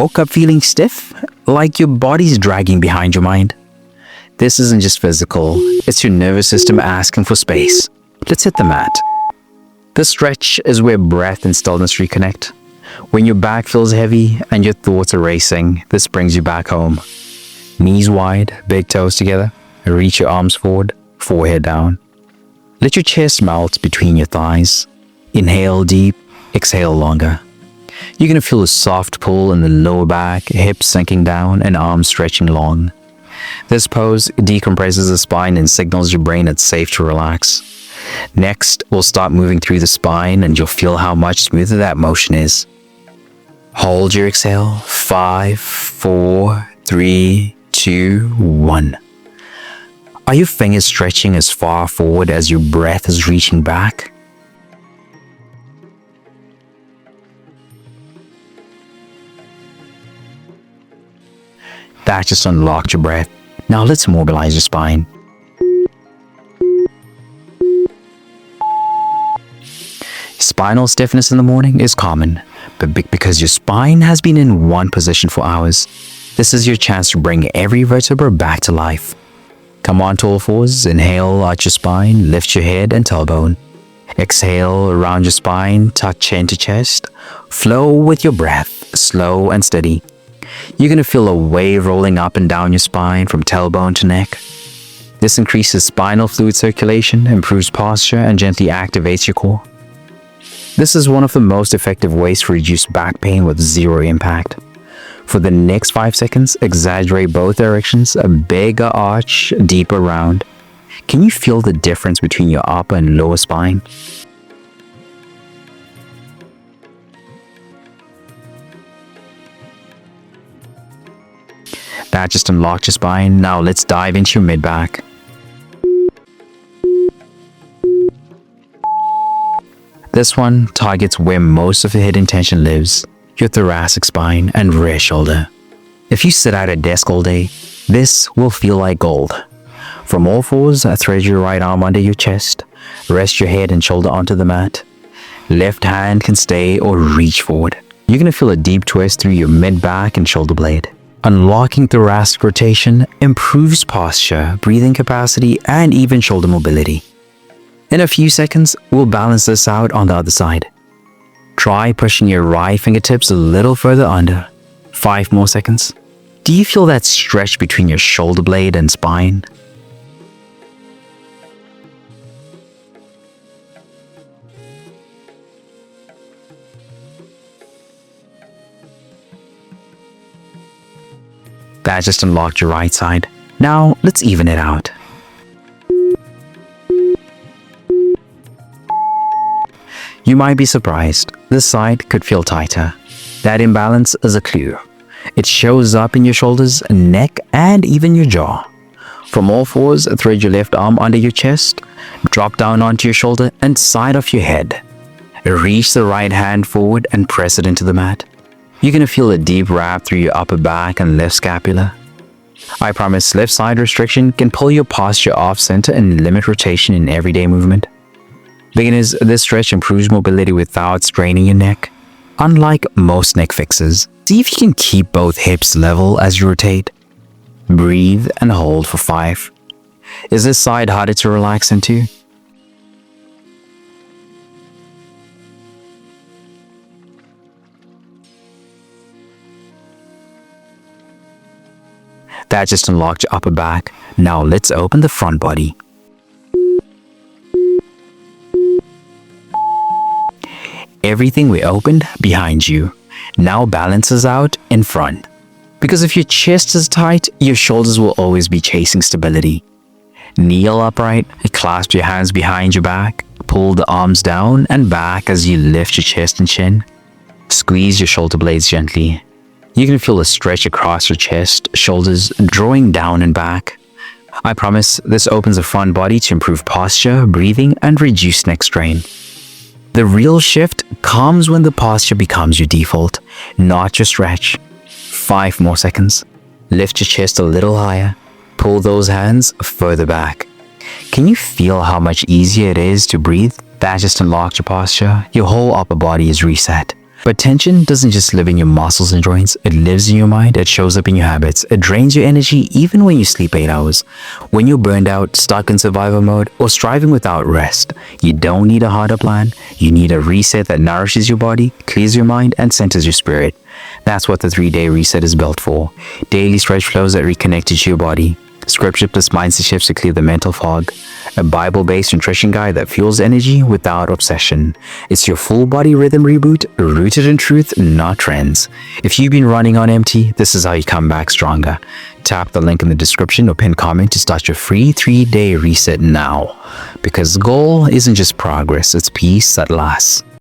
woke up feeling stiff, like your body's dragging behind your mind? This isn't just physical, it's your nervous system asking for space. Let's hit the mat. This stretch is where breath and stillness reconnect. When your back feels heavy and your thoughts are racing, this brings you back home. Knees wide, big toes together, reach your arms forward, forehead down. Let your chest melt between your thighs. Inhale deep, exhale longer. You're going to feel a soft pull in the lower back, hips sinking down, and arms stretching long. This pose decompresses the spine and signals your brain it's safe to relax. Next, we'll start moving through the spine and you'll feel how much smoother that motion is. Hold your exhale. 5, 4, 3, 2, 1. Are your fingers stretching as far forward as your breath is reaching back? That just unlocked your breath. Now let's mobilize your spine. Spinal stiffness in the morning is common, but because your spine has been in one position for hours, this is your chance to bring every vertebra back to life. Come on to all fours, inhale out your spine, lift your head and tailbone. Exhale around your spine, tuck chin to chest. Flow with your breath, slow and steady. You're going to feel a wave rolling up and down your spine from tailbone to neck. This increases spinal fluid circulation, improves posture, and gently activates your core. This is one of the most effective ways to reduce back pain with zero impact. For the next 5 seconds, exaggerate both directions, a bigger arch, deeper round. Can you feel the difference between your upper and lower spine? That just unlocked your spine. Now let's dive into your mid-back. This one targets where most of the hidden tension lives, your thoracic spine and rear shoulder. If you sit at a desk all day, this will feel like gold. From all fours, thread your right arm under your chest, rest your head and shoulder onto the mat. Left hand can stay or reach forward. You're going to feel a deep twist through your mid-back and shoulder blade. Unlocking thoracic rotation improves posture, breathing capacity, and even shoulder mobility. In a few seconds, we'll balance this out on the other side. Try pushing your right fingertips a little further under. 5 more seconds. Do you feel that stretch between your shoulder blade and spine? That just unlocked your right side. Now, let's even it out. You might be surprised, this side could feel tighter. That imbalance is a clue. It shows up in your shoulders, neck, and even your jaw. From all fours, thread your left arm under your chest, drop down onto your shoulder and side of your head. Reach the right hand forward and press it into the mat. You're going to feel a deep wrap through your upper back and left scapula. I promise left side restriction can pull your posture off center and limit rotation in everyday movement. Beginners, this stretch improves mobility without straining your neck. Unlike most neck fixes, see if you can keep both hips level as you rotate. Breathe and hold for 5. Is this side harder to relax into? That just unlocked your upper back. Now let's open the front body. Everything we opened behind you now balances out in front. Because if your chest is tight, your shoulders will always be chasing stability. Kneel upright, clasp your hands behind your back, pull the arms down and back as you lift your chest and chin. Squeeze your shoulder blades gently. You can feel a stretch across your chest, shoulders drawing down and back. I promise this opens the front body to improve posture, breathing, and reduce neck strain. The real shift comes when the posture becomes your default, not your stretch. 5 more seconds. Lift your chest a little higher. Pull those hands further back. Can you feel how much easier it is to breathe? That just unlocked your posture. Your whole upper body is reset. But tension doesn't just live in your muscles and joints, it lives in your mind, it shows up in your habits, it drains your energy even when you sleep 8 hours. When you're burned out, stuck in survival mode, or striving without rest, you don't need a harder plan, you need a reset that nourishes your body, clears your mind, and centers your spirit. That's what the 3-day reset is built for. Daily stretch flows that reconnect you to your body, scripture plus mindset shifts to clear the mental fog, a Bible-based nutrition guide that fuels energy without obsession. It's your full body rhythm reboot, rooted in truth, not trends. If you've been running on empty, this is how you come back stronger. Tap the link in the description or pinned comment to start your free 3-day reset now. Because the goal isn't just progress, it's peace that lasts.